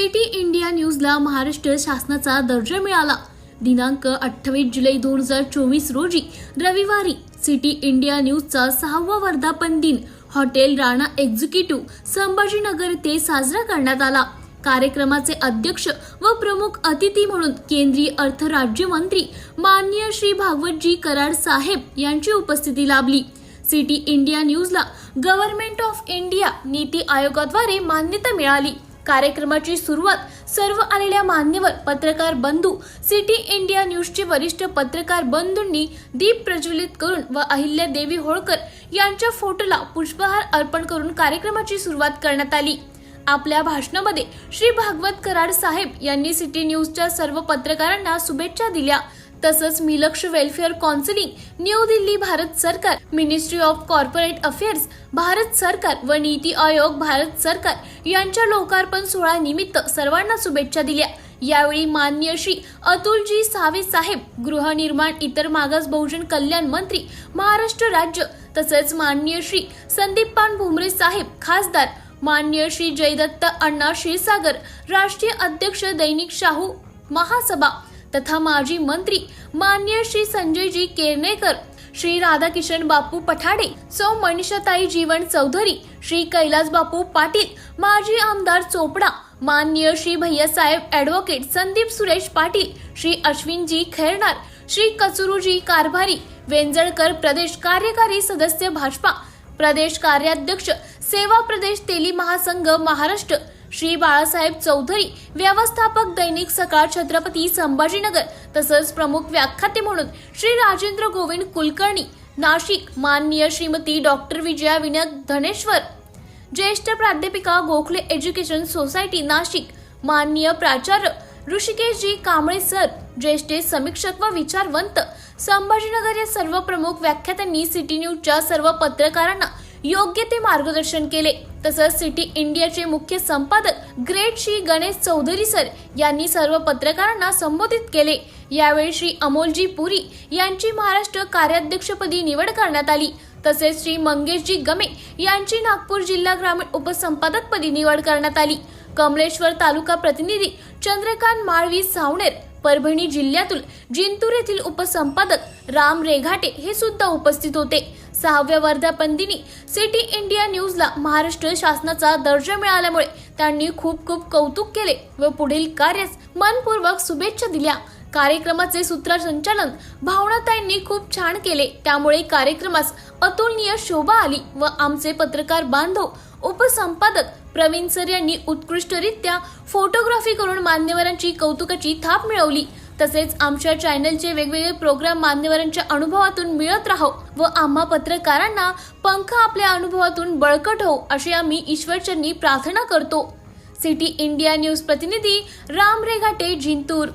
City India न्यूजला महाराष्ट्र शासनाचा दर्जा मिळाला। दिनांक 28 जुलै 2024 रोजी रविवारी सिटी इंडिया न्यूजचा 6वा वर्धापन दिन हॉटेल राणा एक्झिक्युटिव्ह संभाजीनगर येथे साजरा करण्यात आला। कार्यक्रमाचे अध्यक्ष व प्रमुख अतिथी म्हणून केंद्रीय अर्थ राज्यमंत्री माननीय श्री भागवतजी कराड साहेब यांची उपस्थिती लाभली। सिटी इंडिया न्यूजला गव्हर्नमेंट ऑफ इंडिया नीती आयोगाद्वारे मान्यता मिळाली। कार्यक्रमाची सुरुवात सर्व आलेल्या मान्यवर पत्रकार बंधू सिटी इंडिया न्यूजचे वरिष्ठ पत्रकार बंधूंनी दीप प्रज्वलित करून व अहिल्या देवी होळकर यांच्या फोटोला पुष्पहार अर्पण करून कार्यक्रमाची सुरुवात करण्यात आली। आपल्या भाषणामध्ये श्री भागवत कराड साहेब यांनी सिटी न्यूजच्या सर्व पत्रकारांना शुभेच्छा दिल्या। तसंच मिलक्ष welfare counselling New Delhi Bharat सरकार, ministry of corporate affairs Bharat सरकार व नीती आयोग भारत सरकार यांच्या लोकार्पण सोहळा निमित्त सर्वांना शुभेच्छा दिल्या। यावेळी माननीय श्री अतुलजी सावे साहेब गृहनिर्माण इतर मागास बहुजन कल्याण मंत्री महाराष्ट्र राज्य, तसेच माननीय श्री संदीपान भुमरे साहेब खासदार, माननीय श्री जयदत्त अण्णा क्षीरसागर राष्ट्रीय अध्यक्ष दैनिक शाहू महासभा तथा माजी मंत्री माननीय श्री संजयजी केरनेकर, श्री राधाकिशन बापू पठाडे, सौ मनीषाताई जीवन चौधरी, श्री कैलास बापू पाटील, माजी आमदार चोपडा, माननीय श्री भैयासाहेब ॲडव्होकेट संदीप सुरेश पाटील, श्री अश्विनजी खैरनार, श्री कचुरूजी कारभारी वेंजळकर, प्रदेश कार्यकारी सदस्य भाजपा, प्रदेश कार्याध्यक्ष सेवा प्रदेश तेली महासंघ महाराष्ट्र, श्री बाळासाहेब चौधरी व्यवस्थापक दैनिक सकाळ छत्रपती संभाजीनगर, तसंच प्रमुख व्याख्याते म्हणून श्री राजेंद्र गोविंद कुलकर्णी नाशिक, माननीय श्रीमती डॉक्टर विजया विनायक धनेश्वर, ज्येष्ठ प्राध्यापिका गोखले एज्युकेशन सोसायटी नाशिक, माननीय प्राचार्य ऋषिकेशजी कांबळे सर, ज्येष्ठ समीक्षक व विचारवंत संभाजीनगर या सर्व प्रमुख व्याख्यात्यांनी सिटी न्यूजच्या सर्व पत्रकारांना योग्य ते मार्गदर्शन केले। तसंच सिटी इंडियाचे मुख्य संपादक ग्रेट श्री गणेश चौधरी सर यांनी सर्व पत्रकारांना संबोधित केले। यावेळी श्री अमोलजी पुरी यांची महाराष्ट्र कार्याध्यक्षपदी निवड करण्यात आली। तसेच श्री मंगेशजी गमे यांची नागपूर जिल्हा ग्रामीण उपसंपादकपदी निवड करण्यात आली। कमलेश्वर तालुका प्रतिनिधी चंद्रकांत माळवी सावणेर, परभणी जिल्ह्यातील जिंतूर येथील उपसंपादक राम रेघाटे हे सुद्धा उपस्थित होते। 6व्या वर्धापन दिनी सिटी इंडिया न्यूजला महाराष्ट्र शासनाचा दर्जा मिळाल्यामुळे त्यांनी खूप कौतुक केले व पुढील कार्यास मनपूर्वक शुभेच्छा दिल्या। कार्यक्रमाचे सूत्रसंचालन भावनाताईंनी खूप छान केले, त्यामुळे कार्यक्रमास अतुलनीय शोभा आली व आमचे पत्रकार बांधव उपसंपादक प्रवीण सर यांनी उत्कृष्टरित्या फोटोग्राफी करून मान्यवरांची कौतुकाची थाप मिळवली। तसेच आमच्या चॅनलचे वेगवेगळे प्रोग्राम मान्यवरांच्या अनुभवातून मिळत राहो व आम्हा पत्रकारांना पंख आपल्या अनुभवातून बळकट हो अशी आम्ही ईश्वरचरणी प्रार्थना करतो। सिटी इंडिया न्यूज प्रतिनिधी राम रेघाटे, जिंतूर।